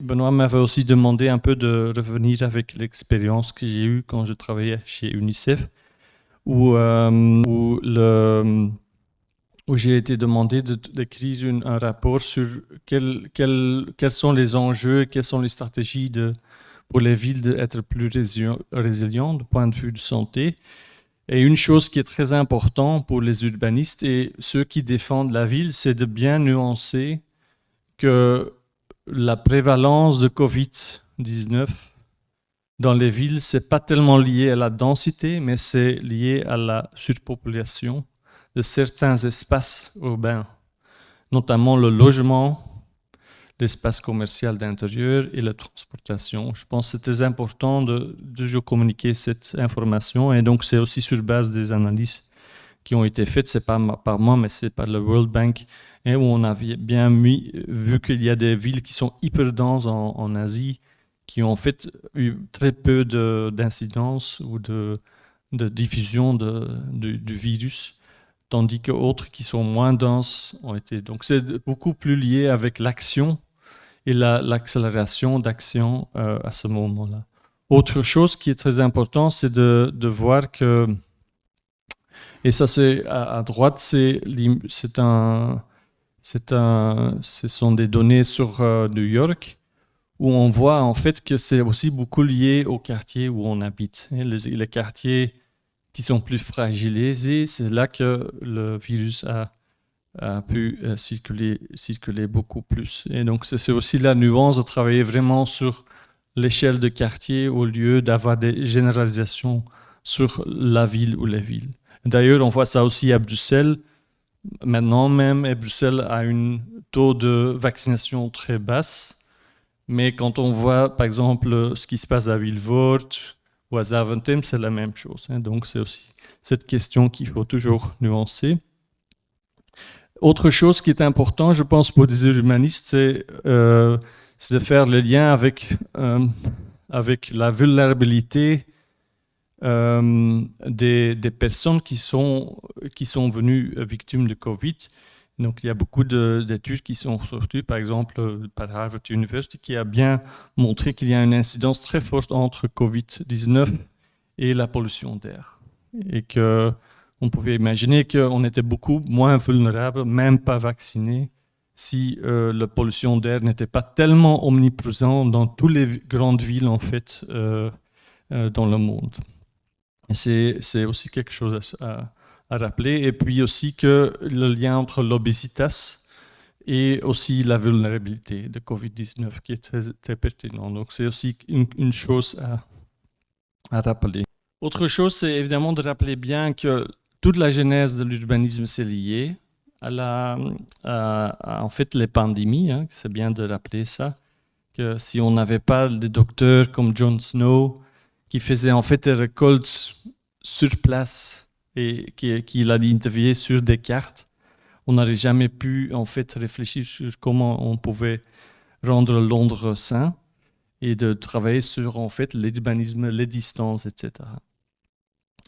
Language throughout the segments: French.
Benoît m'avait aussi demandé un peu de revenir avec l'expérience que j'ai eue quand je travaillais chez UNICEF, où j'ai été demandé d'écrire un rapport sur quels sont les enjeux, quelles sont les stratégies pour les villes d'être plus résilientes du point de vue de santé. Et une chose qui est très importante pour les urbanistes et ceux qui défendent la ville, c'est de bien nuancer que la prévalence de Covid-19 dans les villes, c'est pas tellement lié à la densité, mais c'est lié à la surpopulation de certains espaces urbains, notamment le logement, l'espace commercial d'intérieur et la transportation. Je pense que c'est très important de toujours communiquer cette information, et donc c'est aussi sur base des analyses qui ont été faites, c'est pas par moi, mais c'est par le World Bank, et où on a bien vu qu'il y a des villes qui sont hyper denses en Asie, qui ont en fait eu très peu d'incidence ou de diffusion du virus, tandis que d'autres qui sont moins denses ont été. Donc c'est beaucoup plus lié avec l'action et l'accélération d'action à ce moment-là. Autre chose qui est très important, c'est de voir que, et ça c'est à droite, ce sont des données sur New York, où on voit en fait que c'est aussi beaucoup lié au quartier où on habite. Et les quartiers qui sont plus fragilisés, c'est là que le virus a pu circuler beaucoup plus. Et donc c'est aussi la nuance de travailler vraiment sur l'échelle de quartier au lieu d'avoir des généralisations sur la ville ou les villes. D'ailleurs, on voit ça aussi à Bruxelles. Maintenant même, et Bruxelles a un taux de vaccination très basse. Mais quand on voit, par exemple, ce qui se passe à Vilvoorde ou à Zaventem, c'est la même chose. Donc c'est aussi cette question qu'il faut toujours nuancer. Autre chose qui est important, je pense, pour des humanistes, c'est de faire le lien avec la vulnérabilité des personnes qui sont venues victimes de Covid. Donc, il y a beaucoup d'études qui sont sorties, par exemple, par Harvard University, qui a bien montré qu'il y a une incidence très forte entre Covid-19 et la pollution d'air. Et qu'on pouvait imaginer qu'on était beaucoup moins vulnérable, même pas vacciné, si la pollution d'air n'était pas tellement omniprésente dans toutes les grandes villes, en fait, dans le monde. Et c'est aussi quelque chose à rappeler. Et puis aussi que le lien entre l'obésité et aussi la vulnérabilité de Covid-19 qui est très, très pertinent. Donc c'est aussi une chose à rappeler. Autre chose, c'est évidemment de rappeler bien que toute la genèse de l'urbanisme, c'est lié en fait, les pandémies. Hein, c'est bien de rappeler ça, que si on n'avait pas des docteurs comme John Snow qui faisaient en fait des récoltes sur place et qui l'a interviewé sur des cartes, on n'aurait jamais pu en fait réfléchir sur comment on pouvait rendre Londres sain et de travailler sur en fait l'urbanisme, les distances, etc.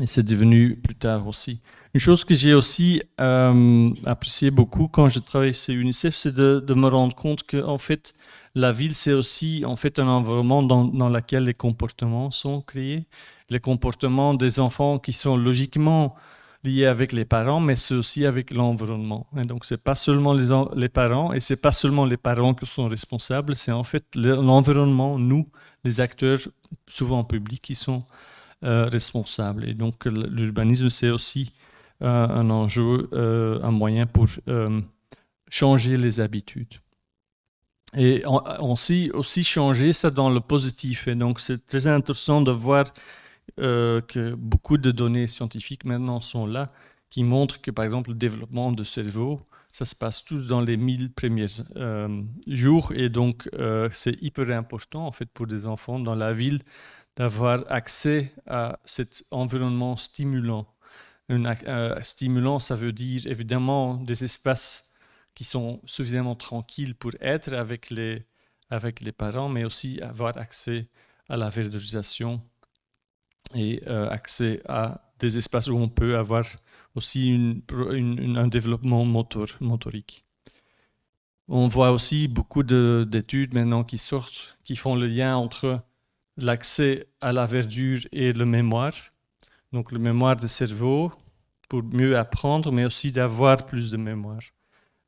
Et c'est devenu plus tard aussi. Une chose que j'ai aussi apprécié beaucoup quand je travaillais chez UNICEF, c'est de me rendre compte que en fait, la ville, c'est aussi en fait un environnement dans lequel les comportements sont créés. Les comportements des enfants qui sont logiquement liés avec les parents, mais c'est aussi avec l'environnement. Et donc, c'est pas seulement les parents, et c'est pas seulement les parents qui sont responsables, c'est en fait l'environnement, nous, les acteurs, souvent publics, qui sont responsables. Et donc l'urbanisme, c'est aussi un enjeu, un moyen pour changer les habitudes. Et aussi changer ça dans le positif. Et donc c'est très intéressant de voir que beaucoup de données scientifiques maintenant sont là, qui montrent que par exemple le développement de cerveau, ça se passe tous dans les 1000 premiers jours. Et donc c'est hyper important en fait pour des enfants dans la ville d'avoir accès à cet environnement stimulant. Stimulant, ça veut dire évidemment des espaces qui sont suffisamment tranquilles pour être avec les parents, mais aussi avoir accès à la valorisation et accès à des espaces où on peut avoir aussi un développement motorique. On voit aussi beaucoup d'études maintenant qui sortent, qui font le lien entre l'accès à la verdure et le mémoire. Donc le mémoire du cerveau pour mieux apprendre, mais aussi d'avoir plus de mémoire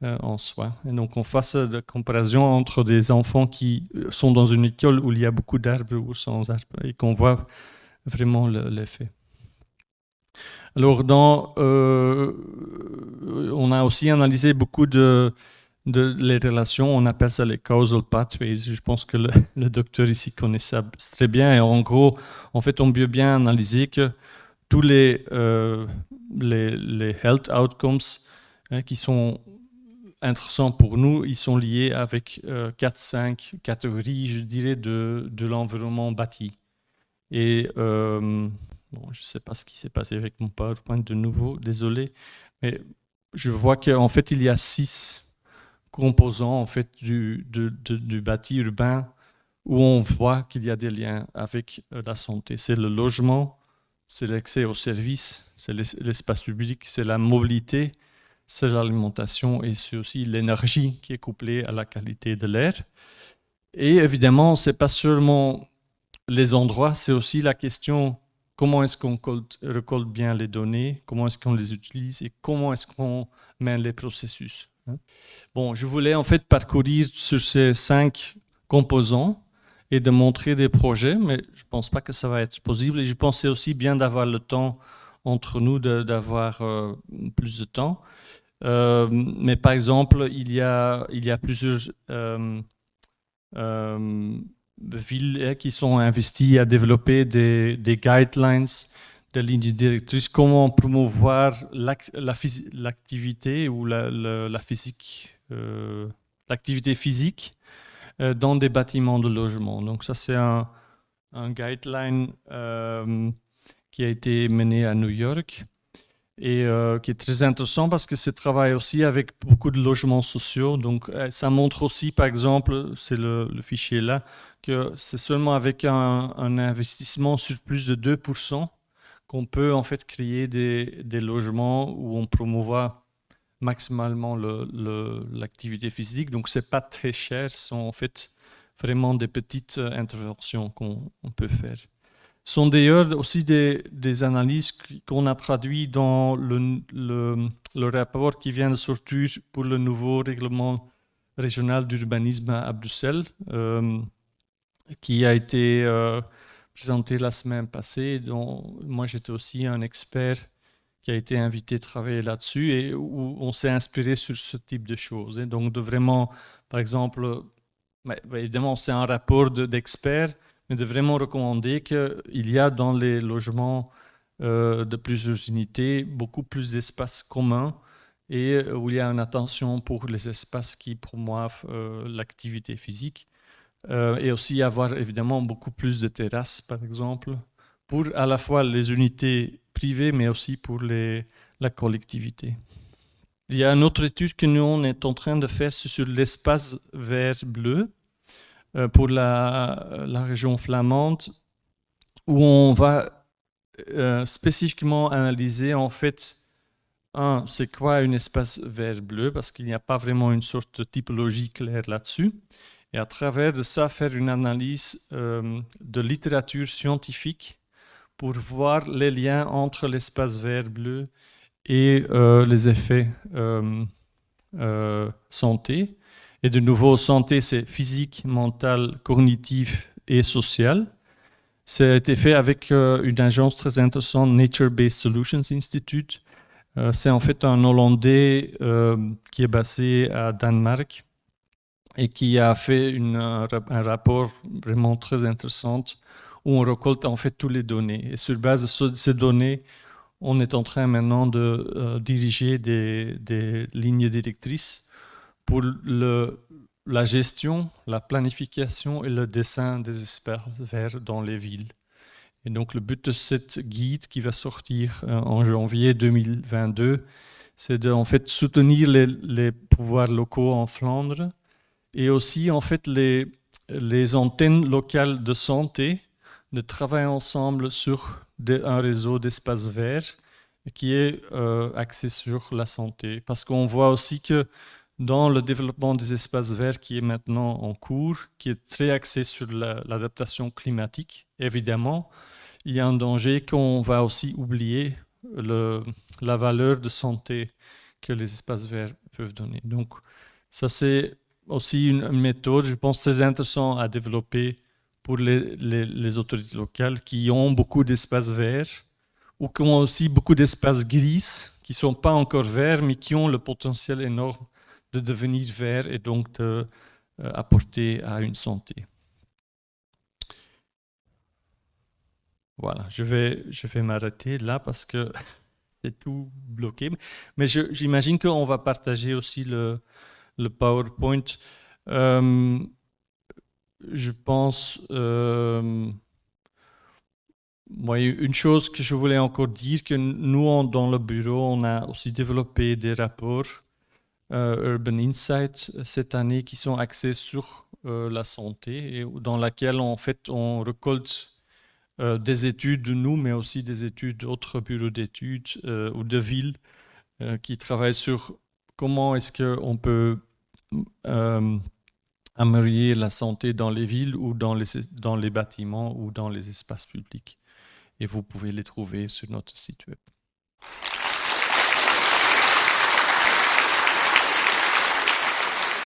en soi. Et donc on fasse la comparaison entre des enfants qui sont dans une école où il y a beaucoup d'arbres ou sans arbres, et qu'on voit vraiment l'effet. Alors on a aussi analysé beaucoup de les relations, on appelle ça les causal pathways. Je pense que le docteur ici connaît ça très bien. Et en gros, en fait, on peut bien analyser que tous les health outcomes qui sont intéressants pour nous, ils sont liés avec 4-5 catégories, je dirais, de l'environnement bâti. Et bon, je ne sais pas ce qui s'est passé avec mon PowerPoint de nouveau, désolé, mais je vois qu'en fait, il y a 6 composants en fait, du bâti urbain où on voit qu'il y a des liens avec la santé. C'est le logement, c'est l'accès aux services, c'est l'espace public, c'est la mobilité, c'est l'alimentation et c'est aussi l'énergie qui est couplée à la qualité de l'air. Et évidemment, ce n'est pas seulement les endroits, c'est aussi la question comment est-ce qu'on récolte bien les données, comment est-ce qu'on les utilise et comment est-ce qu'on mène les processus. Bon, je voulais en fait parcourir sur ces 5 composants et de montrer des projets, mais je ne pense pas que ça va être possible. Et je pensais aussi bien d'avoir le temps entre nous, d'avoir plus de temps. Mais par exemple, il y a plusieurs villes qui sont investies à développer des guidelines, des lignes directrices, comment promouvoir l'activité ou la physique, l'activité physique dans des bâtiments de logement. Donc ça, c'est un guideline qui a été mené à New York et qui est très intéressant parce que ça travaille aussi avec beaucoup de logements sociaux. Donc ça montre aussi, par exemple, c'est le fichier là, que c'est seulement avec un investissement sur plus de 2% qu'on peut en fait créer des logements où on promouvoit maximalement l'activité physique. Donc c'est pas très cher, ce sont en fait vraiment des petites interventions qu'on peut faire. Ce sont d'ailleurs aussi des analyses qu'on a traduites dans le rapport qui vient de sortir pour le nouveau règlement régional d'urbanisme à Bruxelles, qui a été présenté la semaine passée, dont moi j'étais aussi un expert qui a été invité à travailler là-dessus et où on s'est inspiré sur ce type de choses. Et donc de vraiment, par exemple, évidemment c'est un rapport d'experts, mais de vraiment recommander qu'il y a dans les logements de plusieurs unités beaucoup plus d'espaces communs et où il y a une attention pour les espaces qui promouvent l'activité physique. Et aussi avoir évidemment beaucoup plus de terrasses, par exemple, pour à la fois les unités privées, mais aussi pour la collectivité. Il y a une autre étude que nous, on est en train de faire sur l'espace vert-bleu pour la région flamande, où on va spécifiquement analyser en fait, c'est quoi un espace vert-bleu, parce qu'il n'y a pas vraiment une sorte de typologie claire là-dessus. Et à travers de ça, faire une analyse de littérature scientifique pour voir les liens entre l'espace vert-bleu et les effets santé. Et de nouveau, santé, c'est physique, mental, cognitif et social. Ça a été fait avec une agence très intéressante, Nature Based Solutions Institute. C'est en fait un Hollandais qui est basé à Danemark et qui a fait un rapport vraiment très intéressant où on récolte en fait toutes les données. Et sur base de ces données, on est en train maintenant de diriger des lignes directrices pour la gestion, la planification et le dessin des espaces verts dans les villes. Et donc le but de cette guide qui va sortir en janvier 2022, c'est de en fait soutenir les pouvoirs locaux en Flandre et aussi en fait les antennes locales de santé de travailler ensemble sur un réseau d'espaces verts qui est axé sur la santé. Parce qu'on voit aussi que dans le développement des espaces verts qui est maintenant en cours, qui est très axé sur l'adaptation climatique, évidemment, il y a un danger qu'on va aussi oublier la valeur de santé que les espaces verts peuvent donner. Donc, ça, c'est aussi une méthode, je pense, très intéressante à développer pour les autorités locales qui ont beaucoup d'espaces verts ou qui ont aussi beaucoup d'espaces gris qui ne sont pas encore verts, mais qui ont le potentiel énorme de devenir verts et donc d'apporter à une santé. Voilà, je vais m'arrêter là parce que c'est tout bloqué. Mais j'imagine qu'on va partager aussi le PowerPoint. Euh, je pense, une chose que je voulais encore dire, que nous, dans le bureau, on a aussi développé des rapports Urban Insight cette année qui sont axés sur la santé et dans laquelle, en fait, on récolte des études de nous, mais aussi des études d'autres bureaux d'études ou de villes qui travaillent sur comment est-ce qu'on peut améliorer la santé dans les villes ou dans les bâtiments ou dans les espaces publics. Et vous pouvez les trouver sur notre site web.